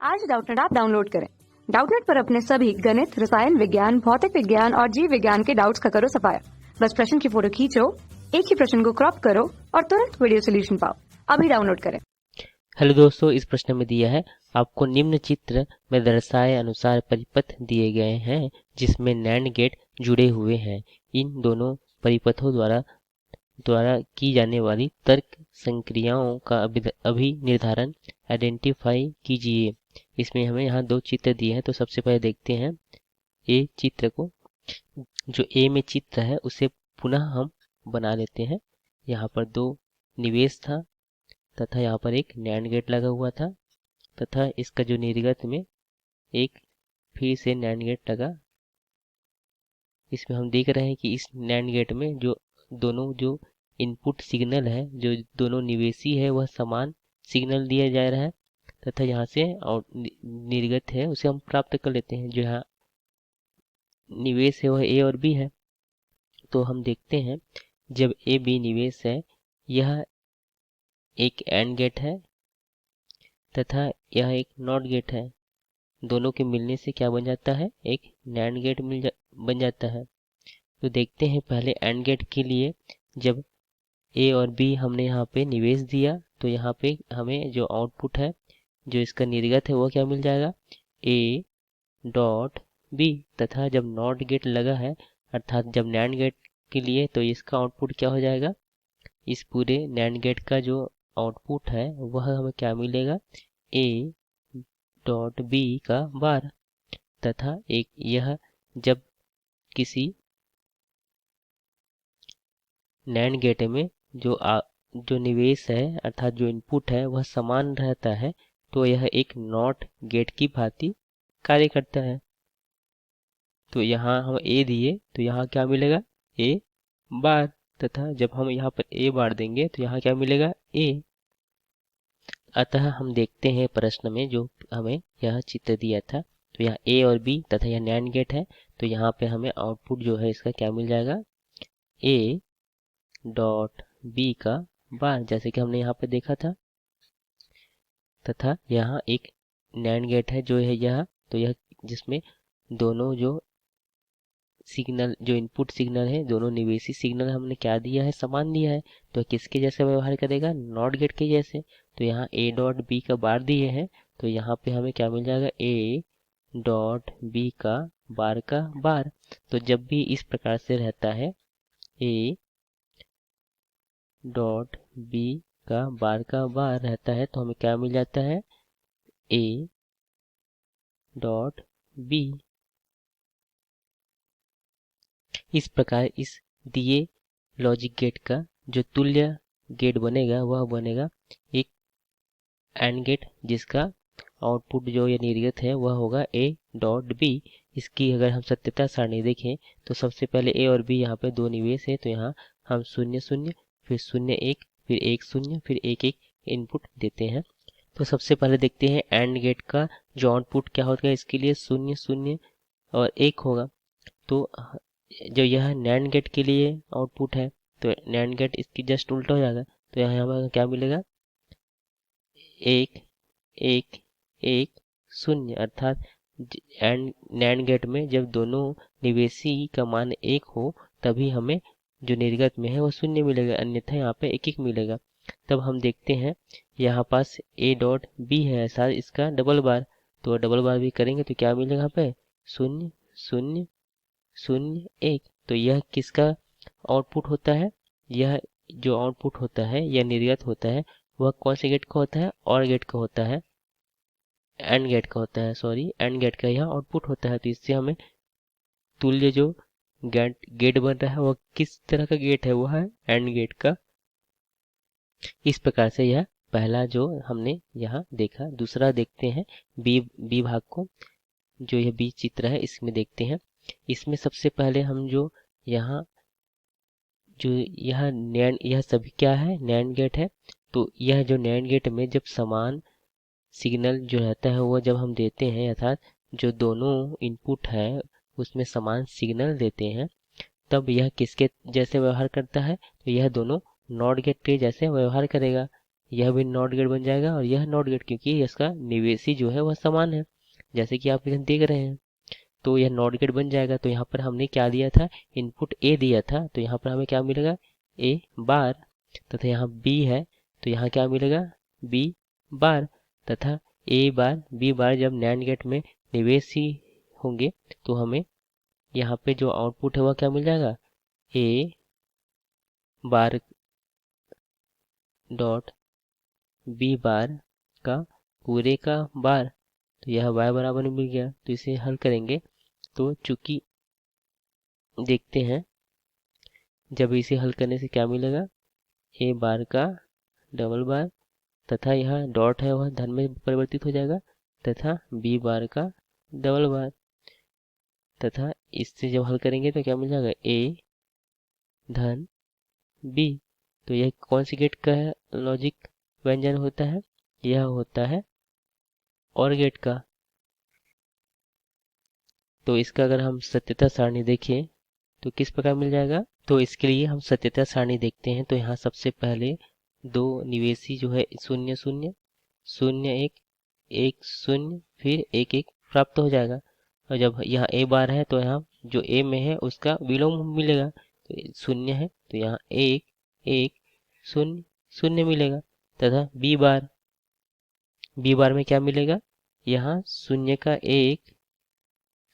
आज Doubtnut app download करें। Doubtnut पर अपने सभी गणित, रसायन विज्ञान, भौतिक विज्ञान और जीव विज्ञान के डाउट्स का करो सफाया। बस प्रश्न की फोटो खींचो, एक ही प्रश्न को क्रॉप करो और तुरंत वीडियो सोल्यूशन पाओ। अभी डाउनलोड करें। हेलो दोस्तों, इस प्रश्न में दिया है आपको निम्न चित्र में दर्शाए अनुसार परिपथ दिए गए हैं जिसमें नैंड गेट जुड़े हुए हैं। इन दोनों परिपथों द्वारा की जाने वाली तर्क संक्रियाओं का अभी निर्धारण आइडेंटिफाई कीजिए। इसमें हमें यहाँ दो चित्र दिए हैं, तो सबसे पहले देखते हैं ए चित्र को। जो ए में चित्र है उसे पुनः हम बना लेते हैं। यहाँ पर दो निवेश था तथा यहाँ पर एक नैंड गेट लगा हुआ था तथा इसका जो निर्गत में एक फिर से नैंड गेट लगा। इसमें हम देख रहे हैं कि इस नैंड गेट में जो दोनों जो इनपुट सिग्नल है, जो दोनों निवेशी है, वह समान सिग्नल दिया जा रहा है तथा यहाँ से निर्गत है उसे हम प्राप्त कर लेते हैं। जो यहाँ निवेश है वह ए और बी है। तो हम देखते हैं जब ए बी निवेश है, यह एक एंड गेट है तथा यह एक नॉट गेट है। दोनों के मिलने से क्या बन जाता है, एक नैंड गेट बन जाता है। तो देखते हैं पहले एंड गेट के लिए, जब ए और बी हमने यहाँ पे निवेश दिया तो यहाँ पे हमें जो आउटपुट है, जो इसका निर्गत है, वो क्या मिल जाएगा, ए डॉट बी। तथा जब नॉट गेट लगा है अर्थात जब नैंड गेट के लिए, तो इसका आउटपुट क्या हो जाएगा, इस पूरे नैंड गेट का जो आउटपुट है वह हमें क्या मिलेगा, ए डॉट बी का बार। तथा एक यह जब किसी नैंड गेट में जो निवेश है अर्थात जो इनपुट है वह समान रहता है, तो यह एक नॉट गेट की भांति कार्य करता है। तो यहाँ हम ए दिए तो यहाँ क्या मिलेगा, ए बार। तथा जब हम यहाँ पर ए बार देंगे तो यहाँ क्या मिलेगा, ए। अतः हम देखते हैं प्रश्न में जो हमें यह चित्र दिया था, तो यहाँ ए और बी तथा यह नैंड गेट है, तो यहाँ पे हमें आउटपुट जो है इसका क्या मिल जाएगा, ए डॉट बी का बार, जैसे कि हमने यहाँ पे देखा था। तथा यहाँ एक नैंड गेट है जो है यह, तो यह जिसमें दोनों जो सिग्नल, जो इनपुट सिग्नल है, दोनों निवेशी सिग्नल हमने क्या दिया है, समान दिया है। तो किसके जैसे व्यवहार करेगा, नॉट गेट के जैसे। तो यहाँ ए डॉट बी का बार दिए हैं, तो यहाँ पे हमें क्या मिल जाएगा, ए डॉट बी का बार। तो जब भी इस प्रकार से रहता है, ए डॉट बी का बार रहता है, तो हमें क्या मिल जाता है, ए डॉट बी। इस प्रकार इस दिए लॉजिक गेट का जो तुल्य गेट बनेगा वह बनेगा एक एंड गेट, जिसका आउटपुट जो ये निर्गत है वह होगा ए डॉट बी। इसकी अगर हम सत्यता सारणी देखें तो सबसे पहले ए और बी यहाँ पे दो निवेश है, तो यहाँ हम 0 0 फिर 0 1 फिर 1 0 फिर 1 1 इनपुट देते हैं। तो सबसे पहले देखते हैं एंड गेट का जो आउटपुट क्या होगा, इसके लिए 0 0 और 1 होगा। तो जो यह नैंड गेट के लिए आउटपुट है, तो नैंड गेट इसकी जस्ट उल्टा हो जाएगा। तो यहाँ हमें क्या मिलेगा, 1 1 1 0। अर्थात नैंड गेट में जब दोनों निवेशी का मान 1 हो तभी हमें जो निर्गत में है वो 0 मिलेगा, अन्यथा यहाँ पे 1 1 मिलेगा। तब हम देखते हैं यहाँ पास ए डॉट बी है, साथ इसका डबल बार, तो डबल बार भी करेंगे तो क्या मिलेगा यहाँ पे, 0 0 0 1। तो यह किसका आउटपुट होता है, यह जो आउटपुट होता है या निर्गत होता है वह कौन से गेट का होता है, और गेट का होता है, एंड गेट का होता है, सॉरी एंड गेट का यह आउटपुट होता है। तो इससे हमें तुल्य जो गेट बन रहा है वह किस तरह का गेट है, वह है एंड गेट का। इस प्रकार से यह पहला जो हमने यहाँ देखा। दूसरा देखते हैं बी भाग को, जो यह बी चित्र है इसमें देखते हैं। इसमें सबसे पहले हम जो यहाँ जो यह सभी क्या है, नैंड गेट है। तो यह जो नैंड गेट में जब समान सिग्नल जो रहता है वो जब हम देते हैं, अर्थात जो दोनों इनपुट है उसमें समान सिग्नल देते हैं, तब यह किसके जैसे व्यवहार करता है, तो यह दोनों नॉट गेट के जैसे व्यवहार करेगा। यह भी नॉट गेट बन जाएगा और यह नॉट गेट, क्योंकि इसका निवेशी जो है वह समान है, जैसे कि आप यहाँ देख रहे हैं। तो यह नॉट गेट बन जाएगा। तो यहाँ पर हमने क्या दिया था, इनपुट ए दिया था, तो यहाँ पर हमें क्या मिलेगा, ए बार, तथा यहाँ बी है तो यहाँ क्या मिलेगा, बी बार, तथा ए बार बी बार जब नैंड गेट में निवेशी होंगे तो हमें यहाँ पे जो आउटपुट है वह क्या मिल जाएगा, ए बार डॉट बी बार का पूरे का बार, तो यह y बराबर में मिल गया। तो इसे हल करेंगे तो चूंकि देखते हैं जब इसे हल करने से क्या मिलेगा, ए बार का डबल बार तथा यह डॉट है वह धन में परिवर्तित हो जाएगा, तथा बी बार का डबल बार, तथा इससे जब हल करेंगे तो क्या मिल जाएगा, ए धन बी। तो यह कौन सी गेट का लॉजिक व्यंजन होता है, यह होता है और गेट का। तो इसका अगर हम सत्यता सारणी देखें तो किस प्रकार मिल जाएगा, तो इसके लिए हम सत्यता सारणी देखते हैं। तो यहाँ सबसे पहले दो निवेशी जो है 0 0 0 1 1 0 फिर 1 1 प्राप्त हो जाएगा। और जब यहाँ ए बार है तो यहाँ जो ए में है उसका विलोम मिलेगा, तो 0 है तो यहाँ 1 1 0 0 मिलेगा, तथा बी बार में क्या मिलेगा, यहाँ 0 का 1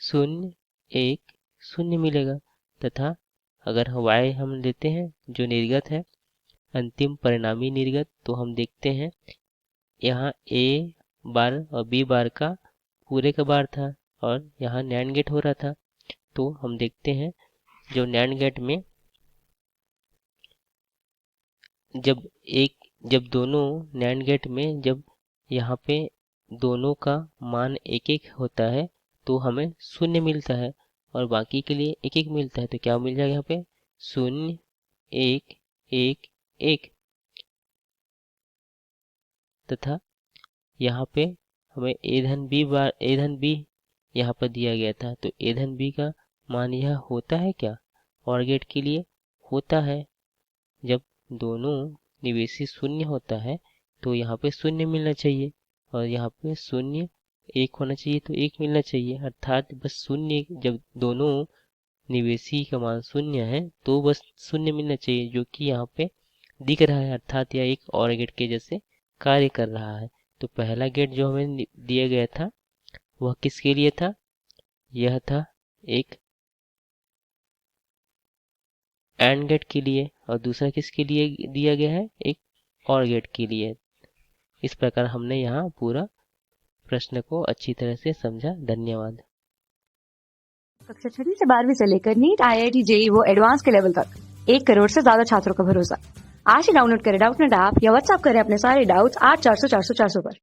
0 1 0 मिलेगा, तथा अगर y हम लेते हैं जो निर्गत है अंतिम परिणामी निर्गत, तो हम देखते हैं यहाँ a बार और b बार का पूरे का बार था और यहाँ नैंड गेट हो रहा था। तो हम देखते हैं जो नैंड गेट में जब दोनों नैंड गेट में जब यहाँ पे दोनों का मान 1 1 होता है तो हमें 0 मिलता है और बाकी के लिए 1 1 मिलता है। तो क्या मिल जाएगा यहाँ पे 0 1 1 1, तथा यहाँ पे हमें ए धन बी यहाँ पर दिया गया था। तो ए धन बी का मान यह होता है क्या, और गेट के लिए होता है। जब दोनों निवेशी 0 होता है तो यहाँ पे 0 मिलना चाहिए और यहाँ पे 0 1 होना चाहिए तो 1 मिलना चाहिए, अर्थात बस 0, जब दोनों निवेशी का मान 0 है तो बस 0 मिलना चाहिए, जो कि यहाँ पे दिख रहा है, अर्थात यह एक और गेट के जैसे कार्य कर रहा है। तो पहला गेट जो हमें दिया गया था वह किसके लिए था, यह था एक एंड गेट के लिए, और दूसरा किसके लिए दिया गया है, एक और गेट के लिए। इस प्रकार हमने यहाँ पूरा प्रश्न को अच्छी तरह से समझा। धन्यवाद। कक्षा 6वीं से 12वीं से लेकर नीट, IIT, JEE वो एडवांस के लेवल तक 1 करोड़ से ज्यादा छात्रों का भरोसा। आज ही डाउनलोड करें डाउटनेट ऐप या व्हाट्सएप करें अपने सारे डाउट्स 8400 400 400 पर।